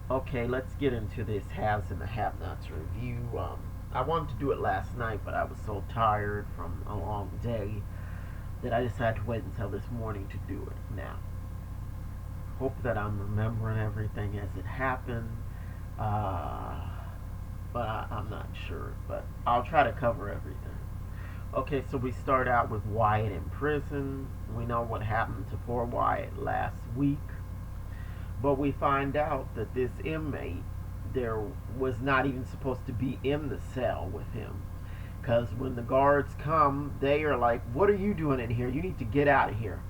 Okay, let's get into this haves and the have-nots review. I wanted to do it last night, but I was so tired from a long day that I decided to wait until this morning to do it. Now, hope that I'm remembering everything as it happened, uh, but I'm not sure. But I'll try to cover everything. Okay, so we start out with Wyatt in prison. We know what happened to poor Wyatt last week. But we find out that this inmate there was not even supposed to be in the cell with him. Because when the guards come, they are like, "What are you doing in here? You need to get out of here."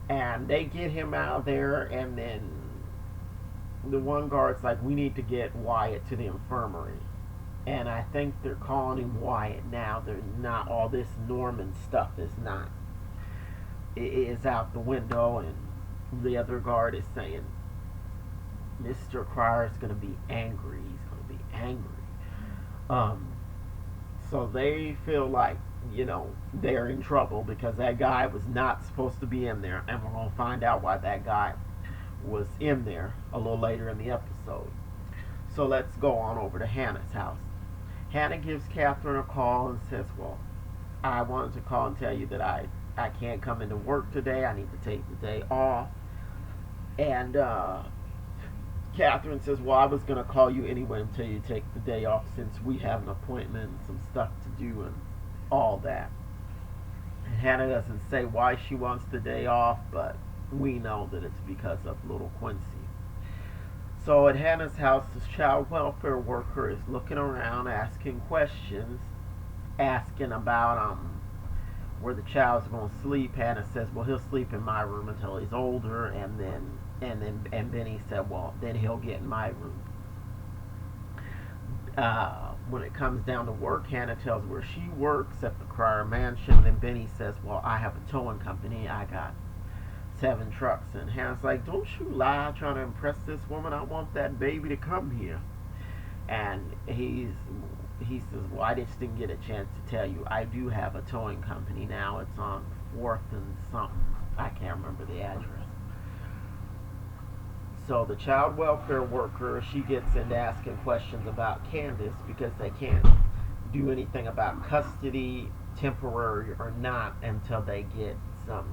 And they get him out of there, and then the one guard's like, "We need to get Wyatt to the infirmary." And I think they're calling him Wyatt now. They're not, all this Norman stuff is not. It is out the window, and the other guard is saying, Mr. Cryer is going to be angry. He's going to be angry. Um, so they feel like, they're in trouble because that guy was not supposed to be in there. And we're going to find out why that guy was in there a little later in the episode. So let's go on over to Hannah's house. Hannah gives Catherine a call and says, "Well, I wanted to call and tell you that I can't come into work today. I need to take the day off." And Catherine says, "Well, I was going to call you anyway until you take the day off since we have an appointment and some stuff to do and all that." And Hannah doesn't say why she wants the day off, but we know that it's because of little Quincy. So at Hannah's house, this child welfare worker is looking around, asking questions, asking about where the child's going to sleep. Hannah says, "Well, he'll sleep in my room until he's older," and then he said, "Well, then he'll get in my room." When it comes down to work, Hannah tells where she works at the Cryer Mansion. Then Benny says, "Well, I have a towing company. I got 7 trucks." And Hannah's like, "Don't you lie trying to impress this woman. I want that baby to come here." And he says, "Well, I just didn't get a chance to tell you. I do have a towing company now. It's on 4th and something. I can't remember the address." So the child welfare worker, she gets into asking questions about Candace because they can't do anything about custody, temporary or not, until they get some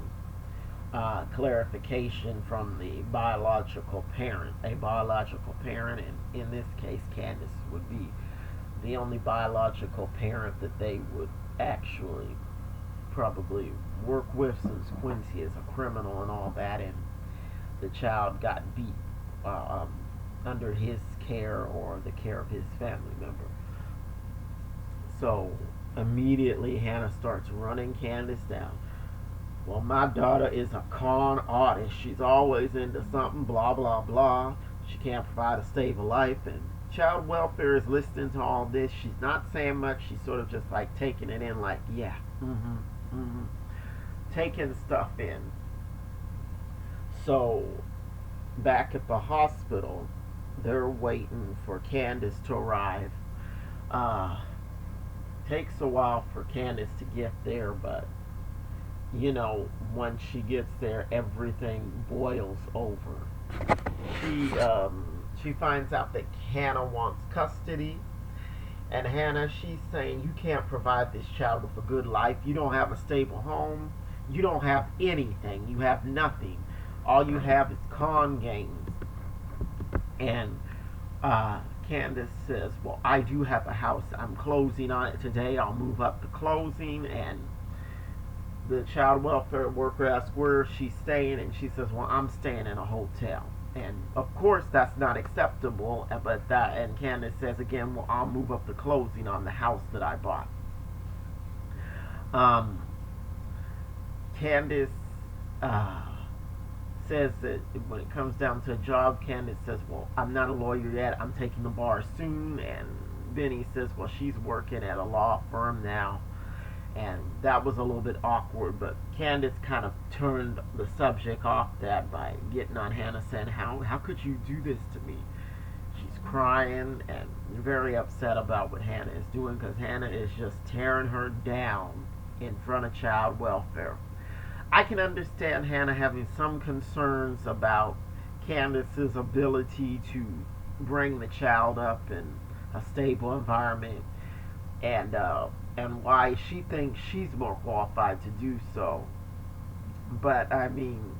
clarification from the biological parent. A biological parent, and in this case, Candace would be the only biological parent that they would actually probably work with, since Quincy is a criminal and all that, and the child got beat uh, um, under his care or the care of his family member. So immediately Hannah starts running Candace down. "Well, my daughter is a con artist. She's always into something, blah, blah, blah. She can't provide a stable life." And child welfare is listening to all this. She's not saying much. She's sort of just like taking it in, like, yeah, taking stuff in. So back at the hospital, they're waiting for Candace to arrive. Uh, Takes a while for Candace to get there, but once she gets there, everything boils over. She finds out that Hannah wants custody, and Hannah, she's saying, "You can't provide this child with a good life. You don't have a stable home. You don't have anything. You have nothing. All you have is con games." And Candace says, "Well, I do have a house. I'm closing on it today. I'll move up the closing." And the child welfare worker asks where she's staying, and she says, "Well, I'm staying in a hotel." And of course, that's not acceptable. And Candace says again, "Well, I'll move up the closing on the house that I bought." Um, Candace uh, says that when it comes down to a job, Candace says, "Well, I'm not a lawyer yet. I'm taking the bar soon." And Benny says, "Well, she's working at a law firm now." And that was a little bit awkward, but Candace kind of turned the subject off that by getting on Hannah, saying, how could you do this to me?" She's crying and very upset about what Hannah is doing, because Hannah is just tearing her down in front of child welfare. I can understand Hannah having some concerns about Candace's ability to bring the child up in a stable environment, and uh, and why she thinks she's more qualified to do so. But I mean,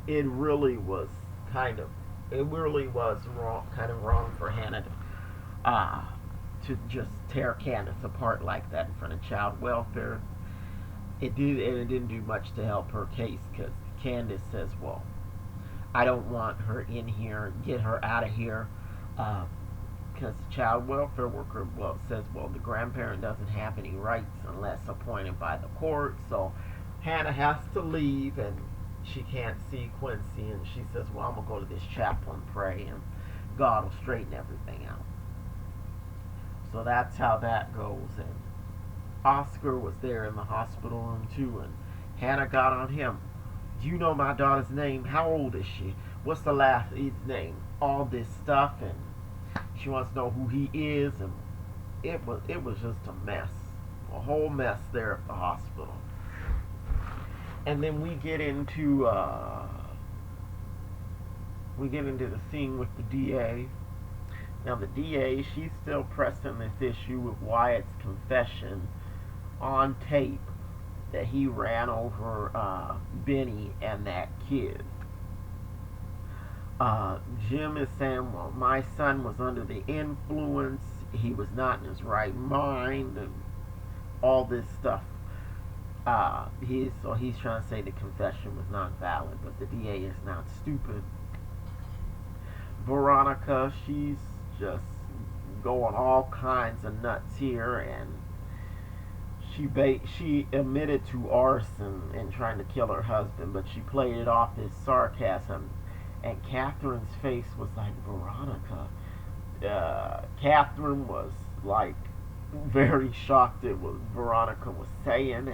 kind of, it really was wrong, kind of wrong for Hannah uh, to just tear Candace apart like that in front of child welfare. It didn't do much to help her case because Candace says, "Well, I don't want her in here. Get her out of here." Because the child welfare worker says, "Well, the grandparent doesn't have any rights unless appointed by the court." So Hannah has to leave, and she can't see Quincy, and she says, "Well, I'm gonna go to this chapel and pray, and God will straighten everything out." So that's how that goes. And Oscar was there in the hospital room too, and Hannah got on him. "Do you know my daughter's name? How old is she? What's the last his name?" All this stuff, and she wants to know who he is, and it was just a mess, a whole mess there at the hospital. And then we get into the scene with the DA. Now the DA, she's still pressing this issue with Wyatt's confession on tape that he ran over Benny and that kid. Jim is saying, "Well, my son was under the influence. He was not in his right mind," and all this stuff. He's trying to say the confession was not valid, but the DA is not stupid. Veronica, she's just going all kinds of nuts here, and she admitted to arson and trying to kill her husband, but she played it off as sarcasm. And Catherine's face was like, "Veronica." Catherine was like very shocked at what Veronica was saying,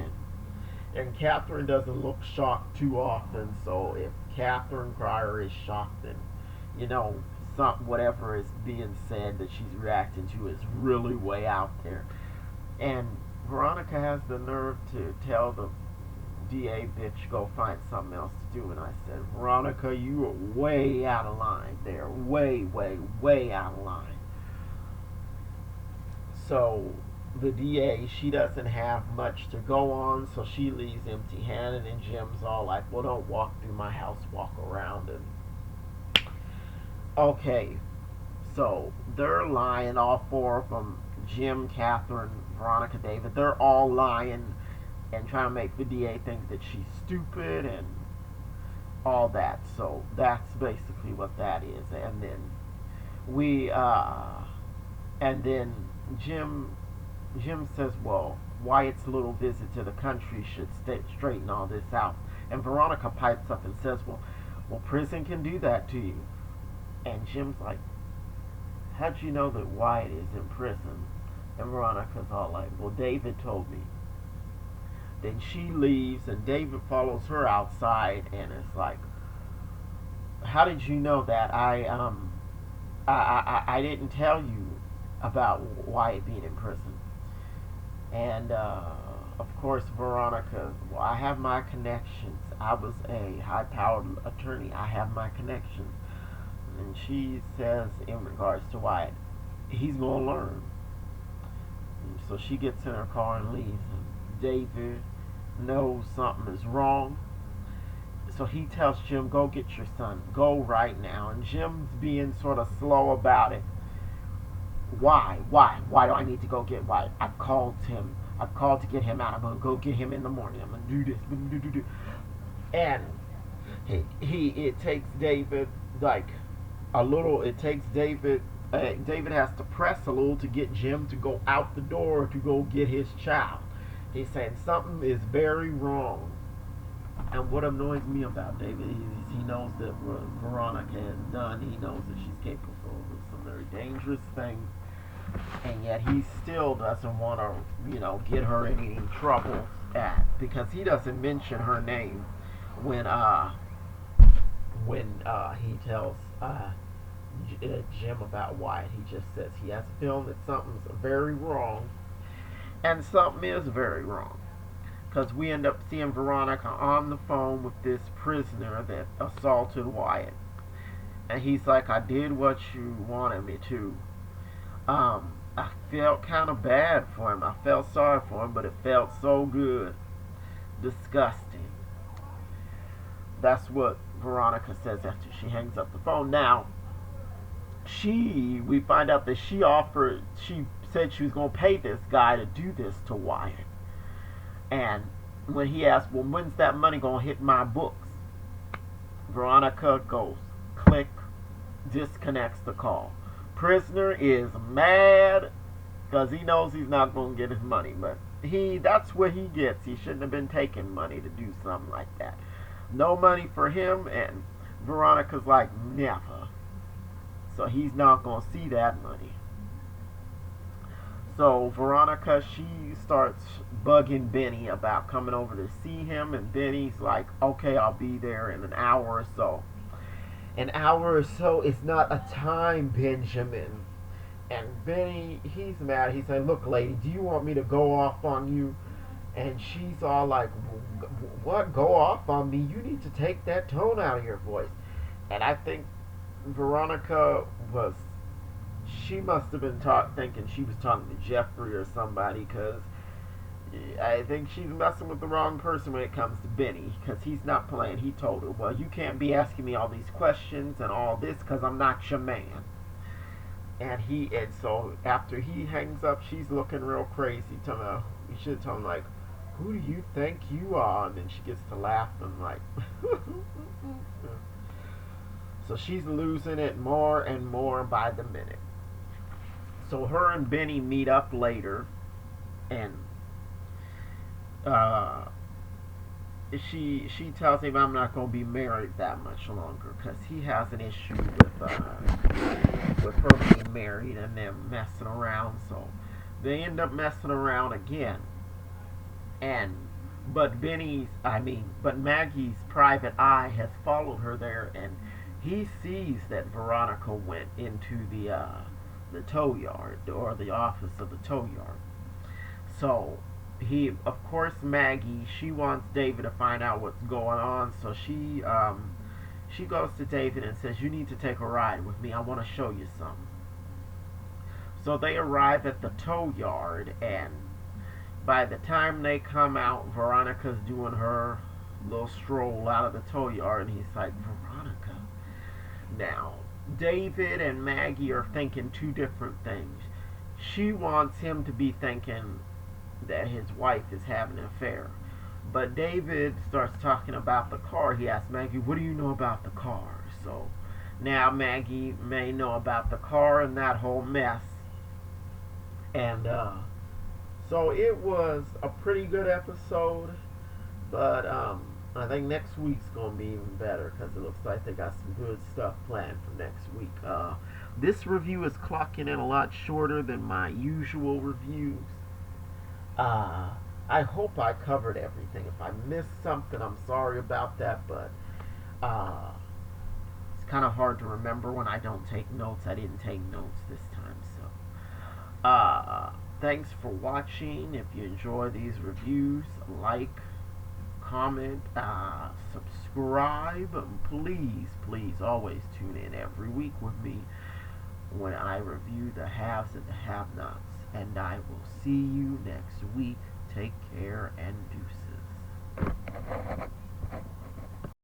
and Catherine doesn't look shocked too often. So if Catherine Cryer is shocked, then whatever is being said that she's reacting to is really way out there. And Veronica has the nerve to tell the DA, "Bitch, go find something else to do." And I said, "Veronica, you are way out of line there. Way, way, way out of line." So the DA, she doesn't have much to go on, so she leaves empty handed, and Jim's all like, "Well, don't walk through my house, walk around." And okay, so they're lying, all four of them: Jim, Catherine, Veronica, David. They're all lying and trying to make the DA think that she's stupid and all that. So that's basically what that is. And then and then Jim says, "Well, Wyatt's little visit to the country should straighten all this out." And Veronica pipes up and says, "Well, prison can do that to you." And Jim's like, "How'd you know that Wyatt is in prison?" And Veronica's all like, "Well, David told me." Then she leaves, and David follows her outside, and it's like, "How did you know that? I didn't tell you about Wyatt being in prison." And of course, Veronica, "Well, I have my connections. I was a high-powered attorney. I have my connections." And she says, in regards to Wyatt, "He's gonna learn." And so she gets in her car and leaves. And David knows something is wrong, so he tells Jim, "Go get your son. Go right now." And Jim's being sort of slow about it. Why do I need to go get Wyatt? I've called him. I've called to get him out. I'm gonna go get him in the morning. I'm gonna do this. And it takes David like a little. It takes David. David has to press a little to get Jim to go out the door to go get his child. He's saying something is very wrong. And what annoys me about David is he knows that what Veronica has done. He knows that she's capable of some very dangerous things, and yet he still doesn't want to, get her in any trouble because he doesn't mention her name when he tells Jim about Wyatt. He just says he has a feeling that something's very wrong, and something is very wrong. Because we end up seeing Veronica on the phone with this prisoner that assaulted Wyatt. And he's like, I did what you wanted me to. I felt kind of bad for him. I felt sorry for him, but it felt so good. Disgusting. That's what Veronica says after she hangs up the phone. Now, we find out that she said she was going to pay this guy to do this to Wyatt. And when he asked, well, when's that money going to hit my books? Veronica goes, click, disconnects the call. Prisoner is mad because he knows he's not going to get his money. But that's what he gets. He shouldn't have been taking money to do something like that. No money for him, and Veronica's like, never. So he's not going to see that money. So Veronica, she starts bugging Benny about coming over to see him, and Benny's like, okay, I'll be there in an hour or so. An hour or so is not a time, Benjamin. And Benny, he's mad. He's like, look, lady, do you want me to go off on you? And she's all like, what, go off on me? You need to take that tone out of your voice. And I think Veronica she must have been thinking she was talking to Jeffrey or somebody, because I think she's messing with the wrong person when it comes to Benny, because he's not playing. He told her, well, you can't be asking me all these questions and all this because I'm not your man. And so after he hangs up, she's looking real crazy. You should have told him, like, who do you think you are? And then she gets to laughing like, so she's losing it more and more by the minute. So her and Benny meet up later, and she tells him, I'm not going to be married that much longer, because he has an issue with her being married and them messing around. So they end up messing around again. But Maggie's private eye has followed her there, and he sees that Veronica went into the tow yard, or the office of the tow yard. So of course, Maggie, she wants David to find out what's going on. So she goes to David and says, you need to take a ride with me. I want to show you something. So they arrive at the tow yard, and by the time they come out, Veronica's doing her little stroll out of the tow yard, and he's like, Veronica. Now, David and Maggie are thinking two different things. She wants him to be thinking that his wife is having an affair. But David starts talking about the car. He asks Maggie, what do you know about the car? So now Maggie may know about the car and that whole mess. And so it was a pretty good episode. But I think next week's going to be even better, because it looks like they got some good stuff planned for next week. This review is clocking in a lot shorter than my usual reviews. I hope I covered everything. If I missed something, I'm sorry about that, but it's kind of hard to remember when I don't take notes. I didn't take notes this time, so thanks for watching. If you enjoy these reviews, like, comment, subscribe. Please always tune in every week with me when I review the haves and the have-nots. And I will see you next week. Take care and deuces.